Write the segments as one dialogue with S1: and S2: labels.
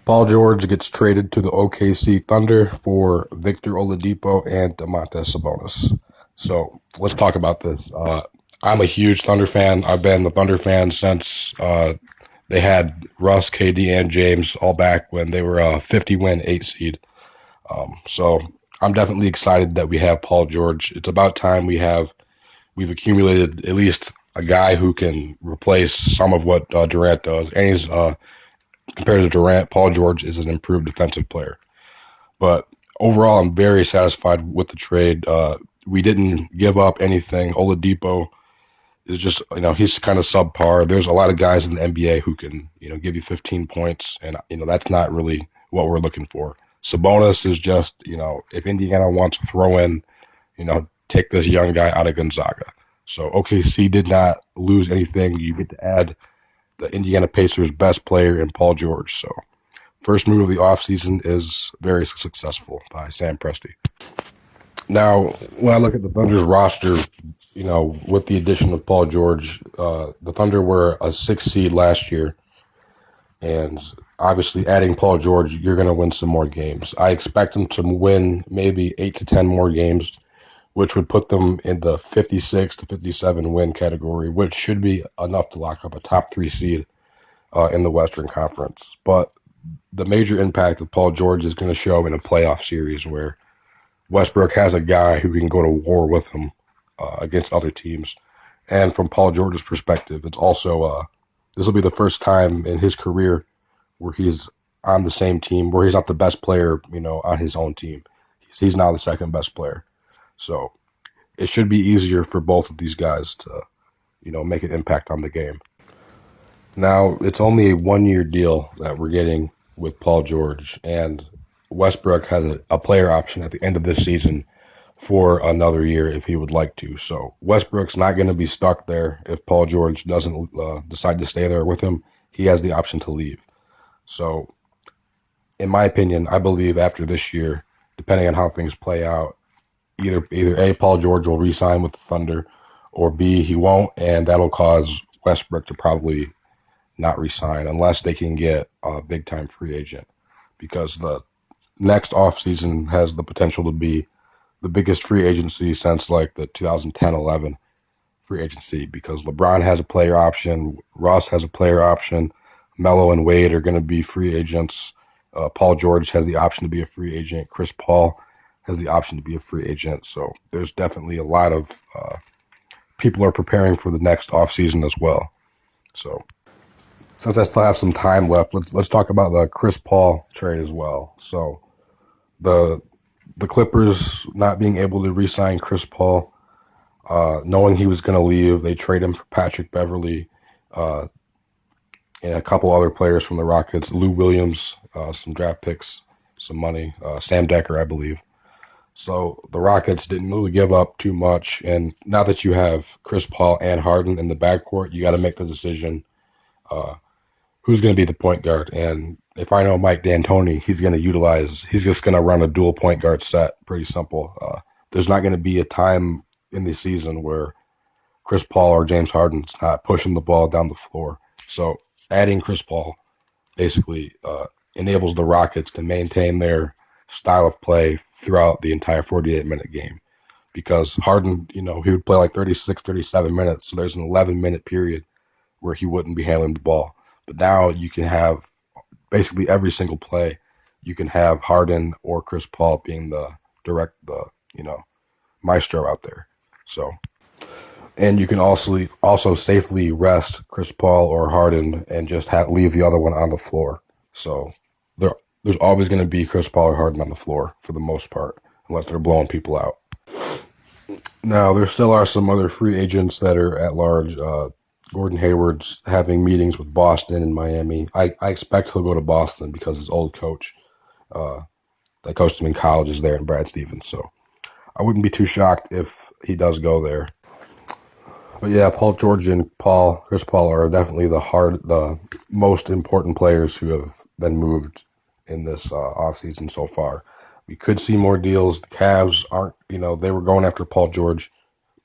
S1: Paul George gets traded to the OKC Thunder for Victor Oladipo and Domantas Sabonis. So let's talk about this. I'm a huge Thunder fan. I've been a Thunder fan since they had Russ, KD, and James all back when they were a 50-win 8 seed. So I'm definitely excited that we have Paul George. It's about time we've accumulated at least a guy who can replace some of what Durant does. And he's compared to Durant, Paul George is an improved defensive player. But overall, I'm very satisfied with the trade. We didn't give up anything. Oladipo is just, he's kind of subpar. There's a lot of guys in the NBA who can, give you 15 points, and, that's not really what we're looking for. Sabonis is just, if Indiana wants to throw in, take this young guy out of Gonzaga. So OKC did not lose anything. You get to add the Indiana Pacers' best player in Paul George. So first move of the offseason is very successful by Sam Presti. Now, when I look at the Thunder's roster, with the addition of Paul George, the Thunder were a 6 seed last year. And obviously adding Paul George, you're going to win some more games. I expect them to win maybe 8 to 10 more games, which would put them in the 56 to 57 win category, which should be enough to lock up a top 3 seed in the Western Conference. But the major impact of Paul George is going to show in a playoff series where Westbrook has a guy who can go to war with him against other teams. And from Paul George's perspective, it's also this will be the first time in his career where he's on the same team, where he's not the best player, on his own team. He's now the second best player. So it should be easier for both of these guys to, make an impact on the game. Now, it's only a 1-year deal that we're getting with Paul George, and Westbrook has a player option at the end of this season for another year if he would like to. So Westbrook's not going to be stuck there if Paul George doesn't decide to stay there with him. He has the option to leave. So in my opinion, I believe after this year, depending on how things play out, either A, Paul George will re-sign with the Thunder, or B, he won't, and that'll cause Westbrook to probably not re-sign unless they can get a big-time free agent, because the next offseason has the potential to be the biggest free agency since like the 2010-11 free agency, because LeBron has a player option, Russ has a player option, Melo and Wade are going to be free agents, Paul George has the option to be a free agent, Chris Paul has the option to be a free agent. So there's definitely a lot of people are preparing for the next offseason as well. So since I still have some time left, let's talk about the Chris Paul trade as well. So the Clippers not being able to re-sign Chris Paul, knowing he was going to leave, they trade him for Patrick Beverley and a couple other players from the Rockets, Lou Williams, some draft picks, some money, Sam Decker, I believe. So the Rockets didn't really give up too much, and now that you have Chris Paul and Harden in the backcourt, you got to make the decision who's going to be the point guard. And if I know Mike D'Antoni, he's just going to run a dual point guard set. Pretty simple. There's not going to be a time in the season where Chris Paul or James Harden's not pushing the ball down the floor. So adding Chris Paul basically enables the Rockets to maintain their style of play throughout the entire 48-minute game, because Harden, he would play like 36, 37 minutes. So there's an 11-minute period where he wouldn't be handling the ball. But now you can have basically every single play, you can have Harden or Chris Paul being the maestro out there. So, and you can also safely rest Chris Paul or Harden and just leave the other one on the floor. So there's always going to be Chris Paul or Harden on the floor for the most part, unless they're blowing people out. Now, there still are some other free agents that are at large. Gordon Hayward's having meetings with Boston and Miami. I expect he'll go to Boston because his old coach that coached him in college is there, and Brad Stevens. So I wouldn't be too shocked if he does go there. But yeah, Paul George and Chris Paul are definitely the most important players who have been moved in this offseason so far. We could see more deals. The Cavs aren't, they were going after Paul George,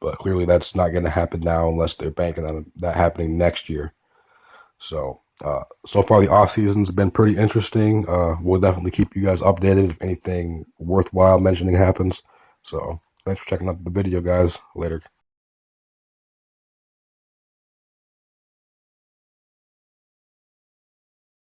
S1: but clearly that's not going to happen now unless they're banking on that happening next year. So So far, the off season's been pretty interesting. We'll definitely keep you guys updated if anything worthwhile mentioning happens. So thanks for checking out the video, guys. Later.